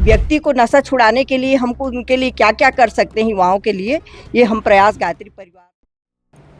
व्यक्ति को नशा छुड़ाने के लिए हमको उनके लिए क्या क्या कर सकते हैं युवाओं के लिए, ये हम प्रयास गायत्री परिवार।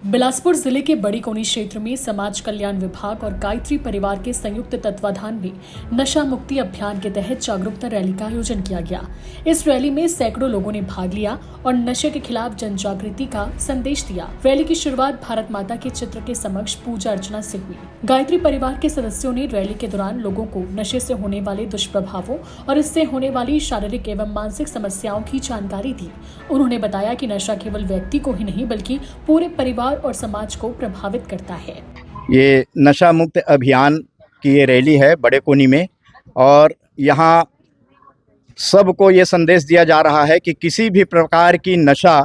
बिलासपुर जिले के बड़ी कोनी क्षेत्र में समाज कल्याण विभाग और गायत्री परिवार के संयुक्त तत्वाधान में नशा मुक्ति अभियान के तहत जागरूकता रैली का आयोजन किया गया। इस रैली में सैकड़ों लोगों ने भाग लिया और नशे के खिलाफ जन जागृति का संदेश दिया। रैली की शुरुआत भारत माता के चित्र के समक्ष पूजा अर्चना से हुई। गायत्री परिवार के सदस्यों ने रैली के दौरान लोगों को नशे से होने वाले दुष्प्रभावों और इससे होने वाली शारीरिक एवं मानसिक समस्याओं की जानकारी दी। उन्होंने बताया कि नशा केवल व्यक्ति को ही नहीं बल्कि पूरे परिवार और समाज को प्रभावित करता है। ये नशा मुक्त अभियान की ये रैली है बड़े कोनी में, और यहाँ सबको ये संदेश दिया जा रहा है कि किसी भी प्रकार की नशा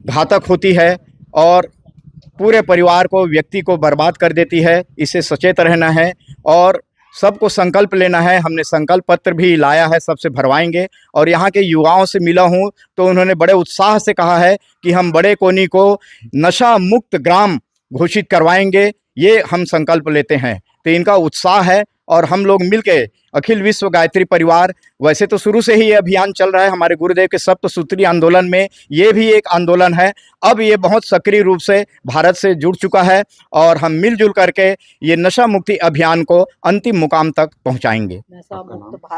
घातक होती है और पूरे परिवार को, व्यक्ति को बर्बाद कर देती है। इससे सचेत रहना है और सबको संकल्प लेना है। हमने संकल्प पत्र भी लाया है, सबसे भरवाएंगे। और यहाँ के युवाओं से मिला हूँ तो उन्होंने बड़े उत्साह से कहा है कि हम बड़े कोनी को नशा मुक्त ग्राम घोषित करवाएंगे, ये हम संकल्प लेते हैं। तो इनका उत्साह है और हम लोग मिलके अखिल विश्व गायत्री परिवार, वैसे तो शुरू से ही ये अभियान चल रहा है हमारे गुरुदेव के सप्तसूत्री आंदोलन में, ये भी एक आंदोलन है। अब ये बहुत सक्रिय रूप से भारत से जुड़ चुका है और हम मिलजुल करके ये नशा मुक्ति अभियान को अंतिम मुकाम तक पहुंचाएंगे।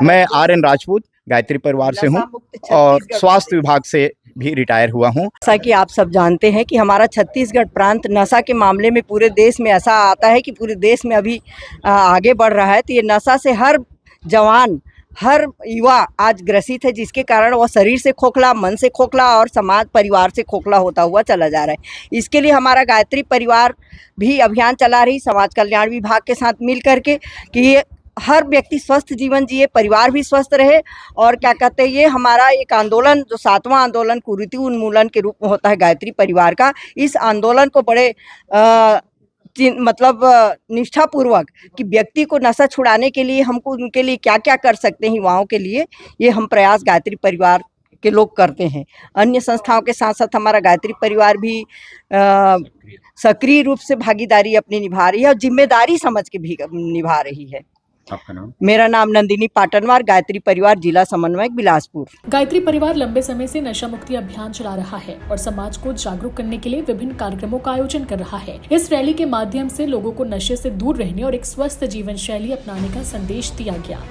मैं RN राजपूत गायत्री परिवार से हूँ और स्वास्थ्य विभाग से भी रिटायर हुआ हूँ। जैसा कि आप सब जानते हैं कि हमारा छत्तीसगढ़ प्रांत नशा के मामले में पूरे देश में ऐसा आता है कि पूरे देश में अभी आगे बढ़ रहा है। तो ये नशा से हर जवान, हर युवा आज ग्रसित है, जिसके कारण वह शरीर से खोखला, मन से खोखला और समाज परिवार से खोखला होता हुआ चला जा रहा है। इसके लिए हमारा गायत्री परिवार भी अभियान चला रही समाज कल्याण विभाग के साथ मिल करके कि ये हर व्यक्ति स्वस्थ जीवन जिए, परिवार भी स्वस्थ रहे। और क्या कहते हैं, ये हमारा एक आंदोलन जो 7वां आंदोलन कुरीति उन्मूलन के रूप में होता है गायत्री परिवार का, इस आंदोलन को बड़े निष्ठापूर्वक कि व्यक्ति को नशा छुड़ाने के लिए हमको उनके लिए क्या क्या कर सकते हैं युवाओं के लिए, ये हम प्रयास गायत्री परिवार के लोग करते हैं। अन्य संस्थाओं के साथ साथ हमारा गायत्री परिवार भी सक्रिय रूप से भागीदारी अपनी निभा रही है और जिम्मेदारी समझ के भी निभा रही है। आपका नाम? मेरा नाम नंदिनी पाटनवार, गायत्री परिवार जिला समन्वयक बिलासपुर। गायत्री परिवार लंबे समय से नशा मुक्ति अभियान चला रहा है और समाज को जागरूक करने के लिए विभिन्न कार्यक्रमों का आयोजन कर रहा है। इस रैली के माध्यम से लोगों को नशे से दूर रहने और एक स्वस्थ जीवन शैली अपनाने का संदेश दिया गया।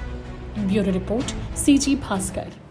Bureau report, CG Bhaskar.